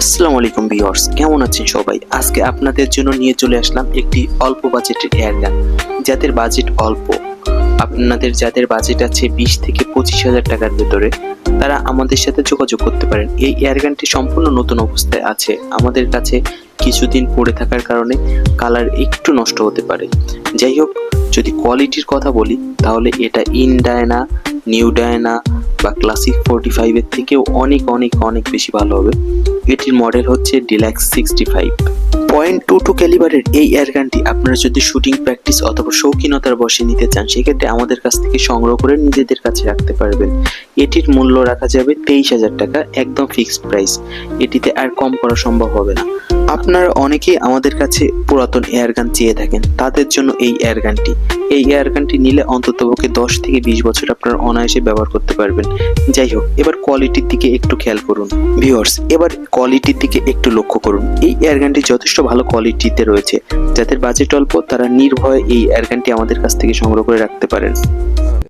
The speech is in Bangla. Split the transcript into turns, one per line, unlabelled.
আসসালামু আলাইকুম ভিউয়ার্স, কেমন আছেন সবাই? আজকে আপনাদের জন্য নিয়ে চলে আসলাম একটি অল্প বাজেটের এয়ারগান। যাদের বাজেট অল্প, যাদের বাজেট আছে 20 থেকে 25,000 টাকার ভেতরে, তারা আমাদের সাথে যোগাযোগ করতে পারেন। এই এয়ারগানটি সম্পূর্ণ নতুন অবস্থায় আছে। আমাদের কাছে কিছুদিন পড়ে থাকার কারণে কালার একটু নষ্ট হতে পারে। যাই হোক, যদি কোয়ালিটির কথা বলি তাহলে এটা ইনডায়না, নিউ ডায়না বা ক্লাসিক 45 এর থেকেও অনেক অনেক অনেক বেশি ভালো হবে। এটির মডেল হচ্ছে ডিলাক্স 65। .22 ক্যালিবারের এই এয়ারগানটি আপনারা যদি শুটিং প্র্যাকটিস অথবা শৌখিনতার বশে নিতে চান, সেক্ষেত্রে আমাদের কাছ থেকে সংগ্রহ করে নিজেদের কাছে রাখতে পারবেন। এটির মূল্য রাখা যাবে 23,000 টাকা, একদম ফিক্সড প্রাইস। এটিতে আর কম করা সম্ভব হবে না। আপনারা অনেকেই আমাদের কাছে পুরাতন এয়ারগান চেয়ে থাকেন, তাদের জন্য এই এয়ারগানটি নিলে অন্ততপক্ষে 10 থেকে 20 বছর আপনারা অনায়াসে ব্যবহার করতে পারবেন। যাই হোক, এবার কোয়ালিটির দিকে একটু খেয়াল করুন ভিউয়ার্স, এবার কোয়ালিটির দিকে একটু লক্ষ্য করুন। এই এয়ারগানটি যথেষ্ট ভালো কোয়ালিটিতে রয়েছে। যাদের বাজেট অল্প, তারা নির্ভয়ে এই এয়ারগানটি আমাদের কাছ থেকে সংগ্রহ করে রাখতে পারেন।